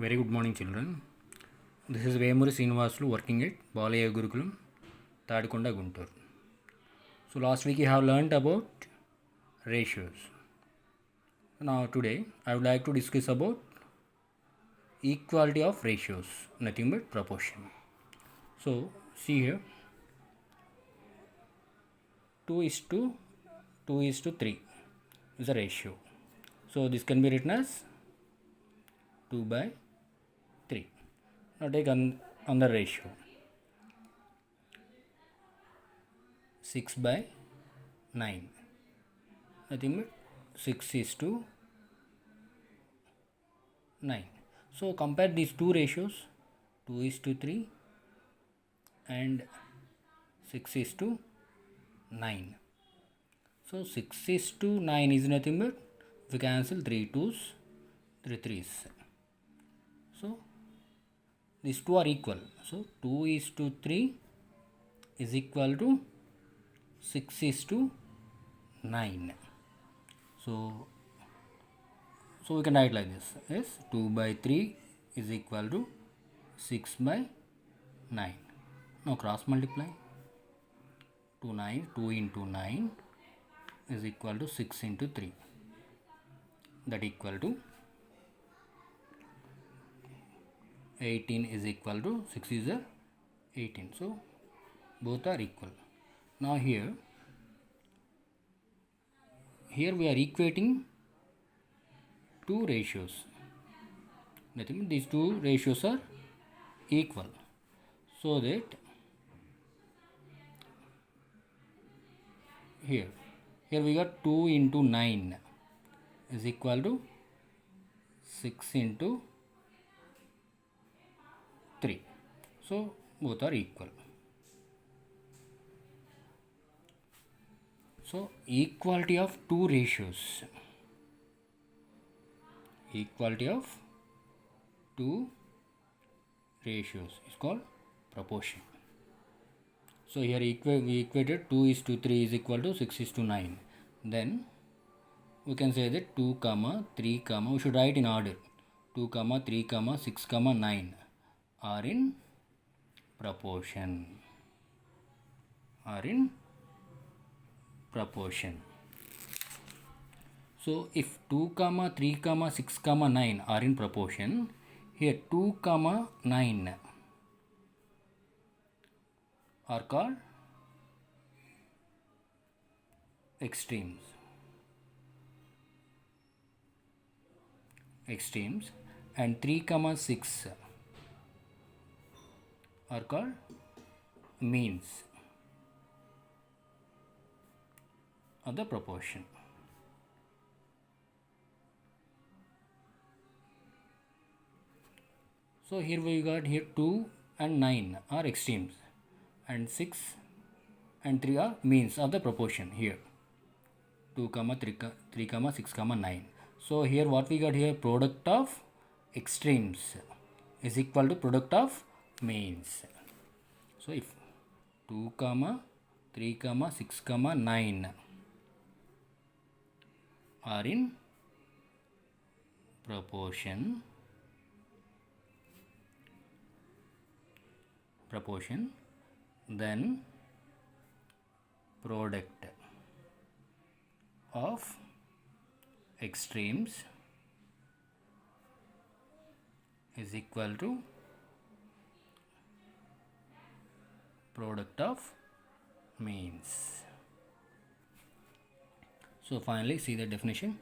Very good morning, children. This is Vemuri Srinivasulu working at Balaya Gurukulam, Tadikonda, Guntur. So last week you have learnt about ratios. Now today I would like to discuss about equality of ratios, nothing but proportion. So see here, 2 is to 3 is a ratio. So this can be written as 2 by 3. Now take another ratio, 6 by 9, nothing but 6 is to 9. So compare these two ratios, 2 is to 3 and 6 is to 9. So 6 is to 9 is nothing but, we cancel 3 2s, 3 3s. So these two are equal. So 2 is to 3 is equal to 6 is to 9. So we can write like this, yes, 2 by 3 is equal to 6 by 9. Now cross multiply, 2 into 9 is equal to 6 into 3, that equal to 18 is equal to 6 is a 18. So both are equal. Now here we are equating two ratios. Nothing, these two ratios are equal, so that here we got 2 into 9 is equal to 6 into 3. So both are equal. So equality of two ratios. Equality of two ratios is called proportion. So here we equated 2 is to 3 is equal to 6 is to 9. Then we can say that 2 comma 3 comma, we should write in order, 2 comma 3 comma 6 comma 9 are in proportion. So if 2 comma 3 comma 6 comma 9 are in proportion, here 2 comma 9 are called extremes, and 3 comma 6 are called means of the proportion. So here we got here 2 and 9 are extremes, and 6 and 3 are means of the proportion. Here 2 comma 3 comma 6 comma 9. So here what we got here, product of extremes is equal to product of means. So if 2 comma 3 comma 6 comma 9 are in proportion, then product of extremes is equal to product of means. So finally see the definition.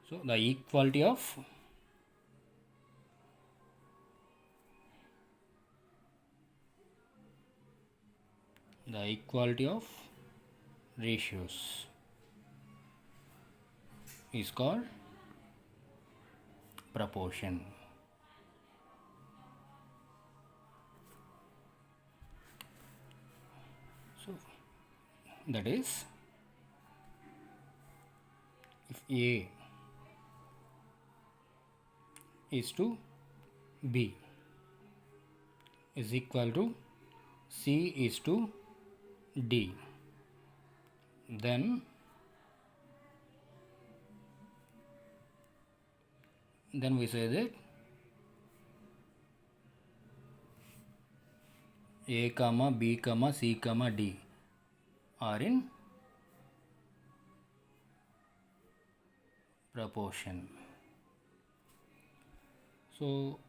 So the equality of ratios is called proportion. So that is, if A is to B is equal to C is to D, then then we say that A comma B comma C comma D are in proportion. So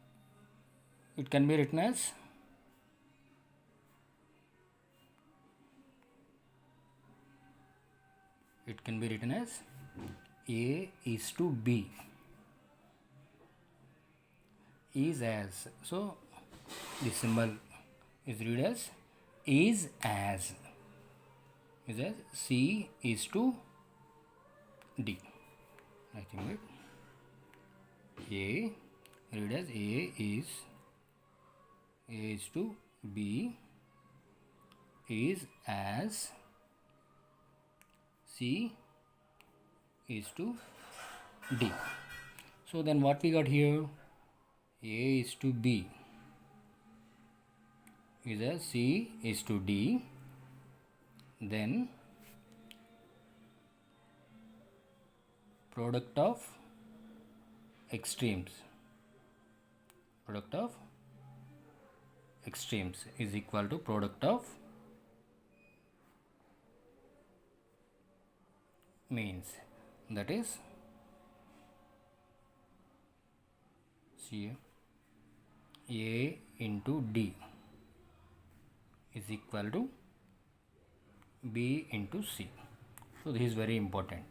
it can be written as A is to B is as, so the symbol is read as C is to D. I think it A read as A is to B is as C is to D. So then what we got here, A is to B is as C is to D, then product of extremes is equal to product of means, that is see A into D is equal to B into C. So this is very important.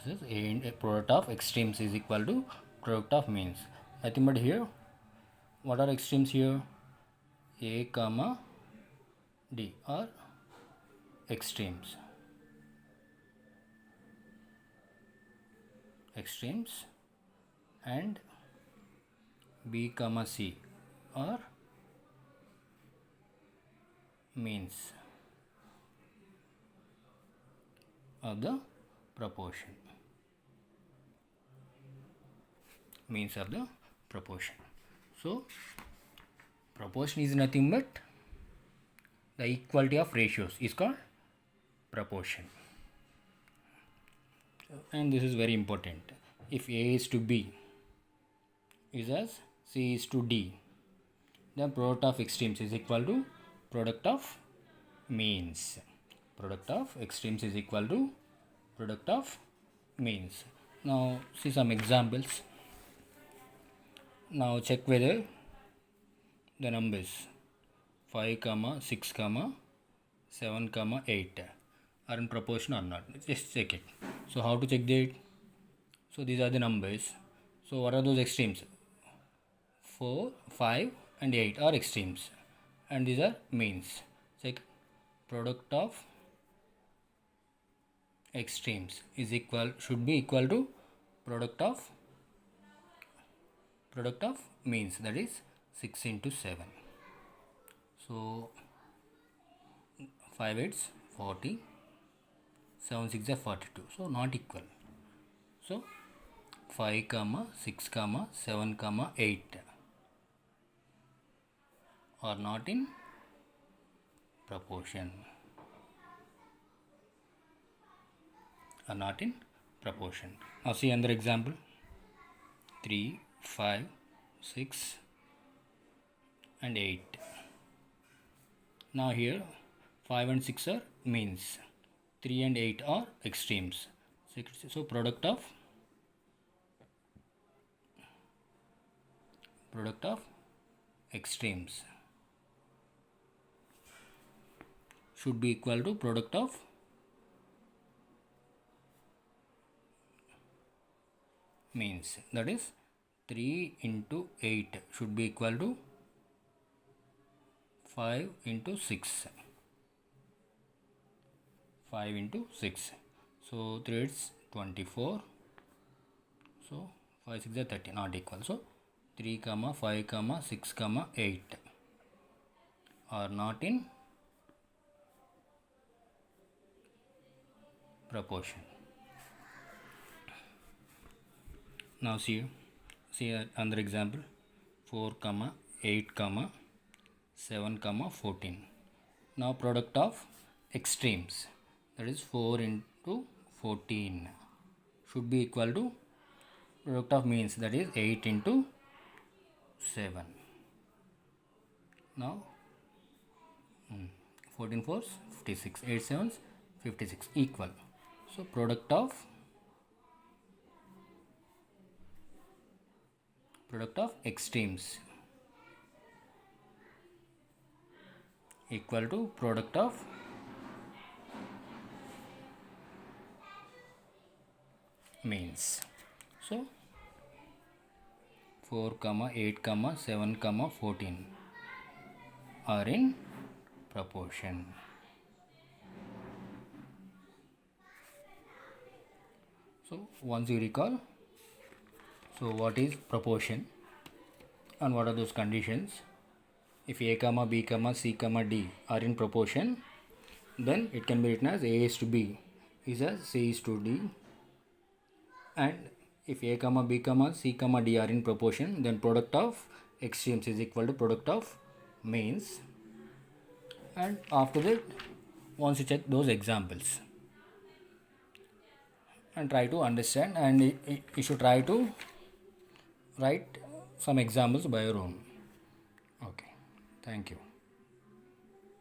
This is A product of extremes is equal to product of means. Nothing but here, what are extremes here? A comma D are extremes and B comma C are means of the proportion. So proportion is nothing but the equality of ratios is called proportion. And this is very important. If A is to B is as C is to D, then product of extremes is equal to product of means. Product of extremes is equal to product of means. Now see some examples. Now check whether the numbers 5, 6, 7, 8 are in proportion or not. Just check it. So how to check that? So these are the numbers. So what are those extremes? 4, 5 and 8 are extremes and these are means. Check product of extremes is should be equal to product of means, that is 6 into 7. So 5 8s 40, 7 6 are 42, so not equal. So 5, 6, 7, 8 are not in proportion. Now see another example. 3, 5, 6 and 8. Now here 5 and 6 are means, 3 and 8 are extremes. So product of extremes should be equal to product of means, that is 3 into 8 should be equal to 5 into 6. So 3 is 24. So 5 6 are 30, not equal. So 3, 5, 6, 8 are not in proportion. Now see another example. 4, 8, 7, 14. Now product of extremes, that is 4 into 14 should be equal to product of means, that is 8 into 7. Now 14 fours 56, 8 sevens 56 equal. So product of extremes equal to product of means. So 4, 8, 7, 14 are in proportion. So once you recall, so what is proportion and what are those conditions? If A, B, C, D are in proportion, then it can be written as A is to B is as C is to D. And if A, B, C, D are in proportion, then product of extremes is equal to product of means. And after that, once you check those examples and try to understand, and you should try to write some examples by your own. Okay, thank you.